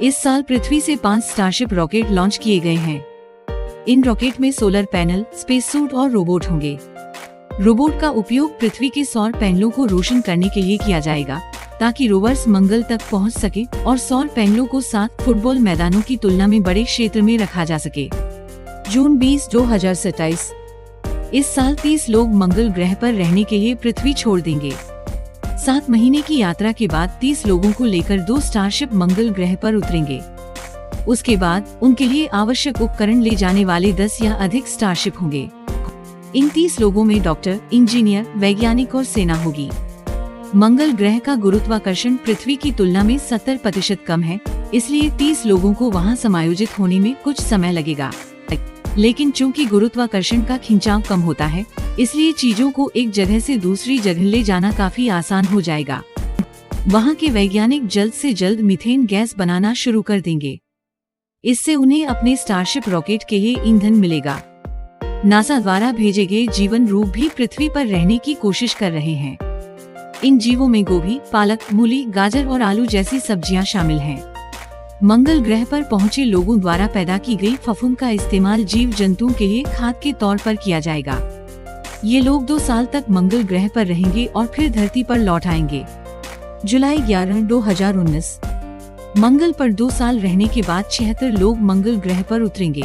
इस साल पृथ्वी से 5 स्टारशिप रॉकेट लॉन्च किए गए हैं। इन रॉकेट में सोलर पैनल, स्पेस सूट और रोबोट होंगे। रोबोट का उपयोग पृथ्वी के सौर पैनलों को रोशन करने के लिए किया जाएगा, ताकि रोवर्स मंगल तक पहुंच सके और सौर पैनलों को 7 फुटबॉल मैदानों की तुलना में बड़े क्षेत्र में रखा जा सके। जून 20, 2027। इस साल 30 लोग मंगल ग्रह पर रहने के लिए पृथ्वी छोड़ देंगे। 7 महीने की यात्रा के बाद 30 लोगों को लेकर 2 स्टारशिप मंगल ग्रह पर उतरेंगे। उसके बाद उनके लिए आवश्यक उपकरण ले जाने वाले 10 या अधिक स्टारशिप होंगे। इन 30 लोगों में डॉक्टर, इंजीनियर, वैज्ञानिक और सेना होगी। मंगल ग्रह का गुरुत्वाकर्षण पृथ्वी की तुलना में 70% कम है, इसलिए 30 लोगों को वहां समायोजित होने में कुछ समय लगेगा। लेकिन चूंकि गुरुत्वाकर्षण का खिंचाव कम होता है, इसलिए चीजों को एक जगह से दूसरी जगह ले जाना काफी आसान हो जाएगा। वहां के वैज्ञानिक जल्द से जल्द मीथेन गैस बनाना शुरू कर देंगे। इससे उन्हें अपने स्टारशिप रॉकेट के लिए ईंधन मिलेगा। नासा द्वारा भेजे गए जीवन रूप भी पृथ्वी पर रहने की कोशिश कर रहे हैं। इन जीवों में गोभी, पालक, मूली, गाजर और आलू जैसी सब्जियां शामिल हैं। मंगल ग्रह पर पहुंचे लोगों द्वारा पैदा की गई फफूंद का इस्तेमाल जीव जंतुओं के लिए खाद के तौर पर किया जाएगा। ये लोग 2 साल तक मंगल ग्रह पर रहेंगे और फिर धरती पर लौट आएंगे। जुलाई 11, 2019। मंगल पर 2 साल रहने के बाद 76 लोग मंगल ग्रह पर उतरेंगे।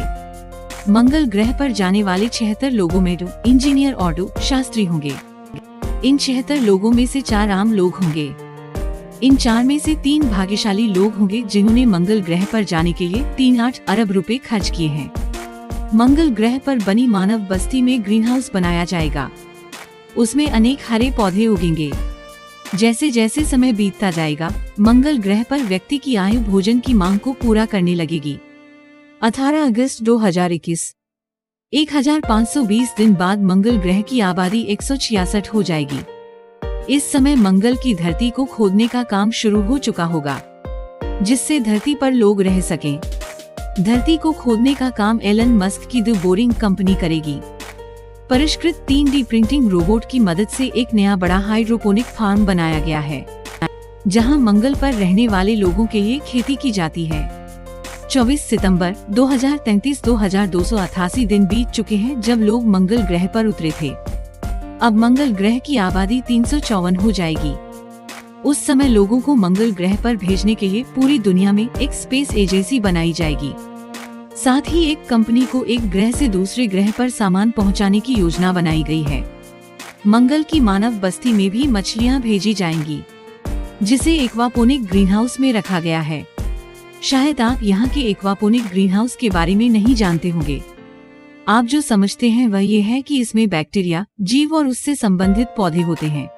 मंगल ग्रह पर जाने वाले 76 लोगों में 2 इंजीनियर और 2 शास्त्री होंगे। इन 76 लोगों में से 4 आम लोग होंगे। इन 4 में से 3 भाग्यशाली लोग होंगे जिन्होंने मंगल ग्रह पर जाने के लिए 3.8 अरब रुपए खर्च किए हैं। मंगल ग्रह पर बनी मानव बस्ती में ग्रीनहाउस बनाया जाएगा। उसमें अनेक हरे पौधे उगेंगे। जैसे जैसे समय बीतता जाएगा, मंगल ग्रह पर व्यक्ति की आयु भोजन की मांग को पूरा करने लगेगी। 18 अगस्त 2021। 1520 दिन बाद मंगल ग्रह की आबादी 166 हो जाएगी। इस समय मंगल की धरती को खोदने का काम शुरू हो चुका होगा, जिससे धरती पर लोग रह सकें। धरती को खोदने का काम एलन मस्क की द बोरिंग कंपनी करेगी। परिष्कृत 3D प्रिंटिंग रोबोट की मदद से एक नया बड़ा हाइड्रोपोनिक फार्म बनाया गया है, जहां मंगल पर रहने वाले लोगों के लिए खेती की जाती है। 24 सितंबर 2033। 2288 दिन बीत चुके हैं जब लोग मंगल ग्रह पर उतरे थे। अब मंगल ग्रह की आबादी 354 हो जाएगी। उस समय लोगों को मंगल ग्रह पर भेजने के लिए पूरी दुनिया में एक स्पेस एजेंसी बनाई जाएगी। साथ ही एक कंपनी को एक ग्रह से दूसरे ग्रह पर सामान पहुंचाने की योजना बनाई गई है। मंगल की मानव बस्ती में भी मछलियां भेजी जाएंगी, जिसे एक्वापोनिक ग्रीनहाउस में रखा गया है। शायद आप यहाँ के एक्वापोनिक ग्रीनहाउस के बारे में नहीं जानते होंगे। आप जो समझते हैं वह ये है कि इसमें बैक्टीरिया, जीव और उससे संबंधित पौधे होते हैं,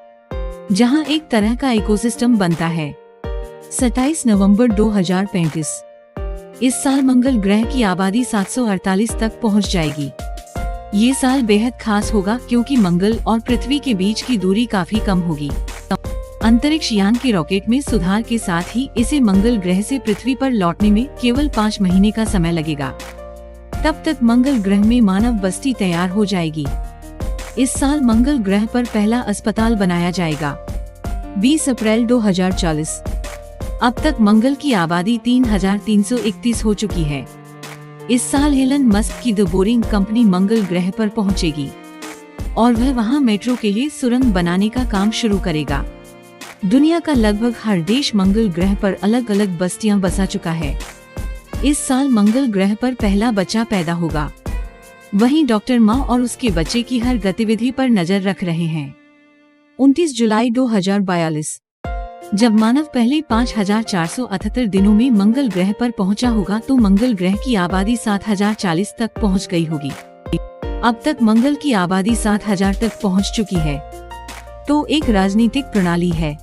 जहाँ एक तरह का इकोसिस्टम बनता है। 27 नवंबर 2035। इस साल मंगल ग्रह की आबादी 748 तक पहुँच जाएगी। ये साल बेहद खास होगा क्योंकि मंगल और पृथ्वी के बीच की दूरी काफी कम होगी। अंतरिक्ष यान के रॉकेट में सुधार के साथ ही इसे मंगल ग्रह से पृथ्वी पर लौटने में केवल 5 महीने का समय लगेगा। तब तक मंगल ग्रह में मानव बस्ती तैयार हो जाएगी। इस साल मंगल ग्रह पर पहला अस्पताल बनाया जाएगा। 20 अप्रैल 2040। अब तक मंगल की आबादी 3331 हो चुकी है। इस साल एलन मस्क की द बोरिंग कंपनी मंगल ग्रह पर पहुंचेगी और वह वहां मेट्रो के लिए सुरंग बनाने का काम शुरू करेगा। दुनिया का लगभग हर देश मंगल ग्रह पर अलग अलग बस्तियां बसा चुका है। इस साल मंगल ग्रह पर पहला बच्चा पैदा होगा। वहीं डॉक्टर माँ और उसके बच्चे की हर गतिविधि पर नजर रख रहे हैं। 29 जुलाई 2042। जब मानव पहले 5478 दिनों में मंगल ग्रह पर पहुंचा होगा तो मंगल ग्रह की आबादी 7040 तक पहुंच गई होगी। अब तक मंगल की आबादी 7000 तक पहुंच चुकी है। तो एक राजनीतिक प्रणाली है।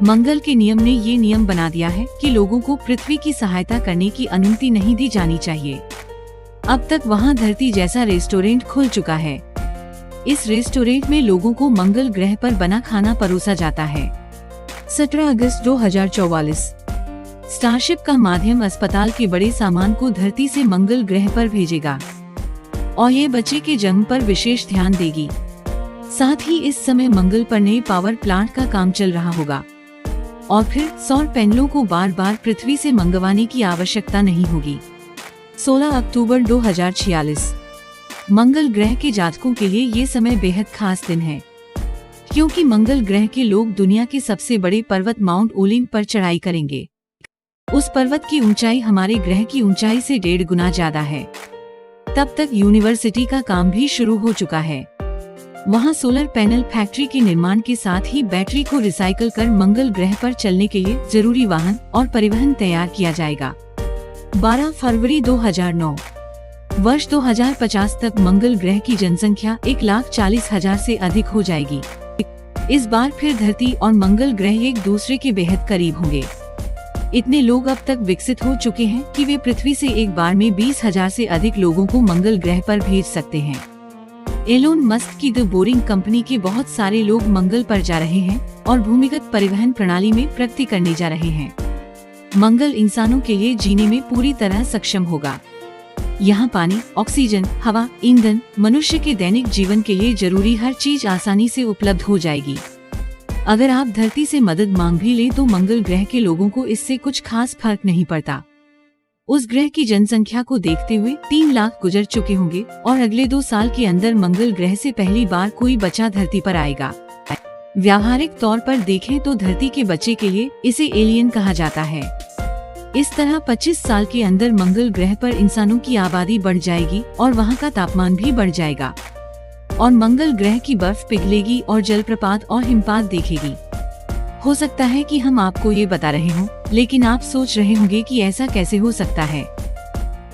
मंगल के नियम ने ये नियम बना दिया है कि लोगों को पृथ्वी की सहायता करने की अनुमति नहीं दी जानी चाहिए। अब तक वहाँ धरती जैसा रेस्टोरेंट खुल चुका है। इस रेस्टोरेंट में लोगों को मंगल ग्रह पर बना खाना परोसा जाता है। 17 अगस्त 2044। स्टारशिप का माध्यम अस्पताल के बड़े सामान को धरती से मंगल ग्रह पर भेजेगा और ये बच्चे के जन्म पर विशेष ध्यान देगी। साथ ही इस समय मंगल पर नए पावर प्लांट का काम चल रहा होगा। और फिर सौर पैनलों को बार बार पृथ्वी से मंगवाने की आवश्यकता नहीं होगी। 16 अक्टूबर 2046 मंगल ग्रह के जातकों के लिए ये समय बेहद खास दिन है, क्योंकि मंगल ग्रह के लोग दुनिया के सबसे बड़े पर्वत माउंट ओलिम्प पर चढ़ाई करेंगे। उस पर्वत की ऊंचाई हमारे ग्रह की ऊंचाई से 1.5 गुना ज्यादा है। तब तक यूनिवर्सिटी का काम भी शुरू हो चुका है। वहाँ सोलर पैनल फैक्ट्री के निर्माण के साथ ही बैटरी को रिसाइकल कर मंगल ग्रह पर चलने के लिए जरूरी वाहन और परिवहन तैयार किया जाएगा। 12 फरवरी 2009 वर्ष 2050 तक मंगल ग्रह की जनसंख्या 1,40,000 से अधिक हो जाएगी। इस बार फिर धरती और मंगल ग्रह एक दूसरे के बेहद करीब होंगे। इतने लोग अब तक विकसित हो चुके हैं कि वे पृथ्वी से एक बार में 20,000 से अधिक लोगों को मंगल ग्रह पर भेज सकते हैं। एलोन मस्क की द बोरिंग कंपनी के बहुत सारे लोग मंगल पर जा रहे हैं और भूमिगत परिवहन प्रणाली में प्रगति करने जा रहे हैं। मंगल इंसानों के लिए जीने में पूरी तरह सक्षम होगा। यहाँ पानी, ऑक्सीजन, हवा, ईंधन, मनुष्य के दैनिक जीवन के लिए जरूरी हर चीज आसानी से उपलब्ध हो जाएगी। अगर आप धरती से मदद मांग भी ले तो मंगल ग्रह के लोगों को इससे कुछ खास फर्क नहीं पड़ता। उस ग्रह की जनसंख्या को देखते हुए 3 लाख गुजर चुके होंगे और अगले 2 साल के अंदर मंगल ग्रह से पहली बार कोई बच्चा धरती पर आएगा। व्यावहारिक तौर पर देखें तो धरती के बच्चे के लिए इसे एलियन कहा जाता है। इस तरह 25 साल के अंदर मंगल ग्रह पर इंसानों की आबादी बढ़ जाएगी और वहाँ का तापमान भी बढ़ जाएगा और मंगल ग्रह की बर्फ पिघलेगी और जलप्रपात और हिमपात देखेगी। हो सकता है कि हम आपको ये बता रहे हों, लेकिन आप सोच रहे होंगे कि ऐसा कैसे हो सकता है।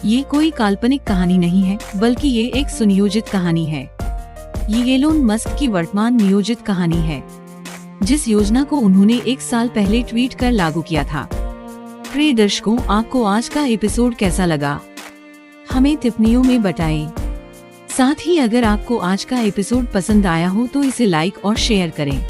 ये कोई काल्पनिक कहानी नहीं है, बल्कि ये एक सुनियोजित कहानी है। ये एलोन मस्क की वर्तमान नियोजित कहानी है, जिस योजना को उन्होंने 1 साल पहले ट्वीट कर लागू किया था। प्रिय दर्शकों, आपको आज का एपिसोड कैसा लगा? हमें टिप्पणियों में बताएं। साथ ही अगर आपको आज का एपिसोड पसंद आया हो तो इसे लाइक और शेयर करें।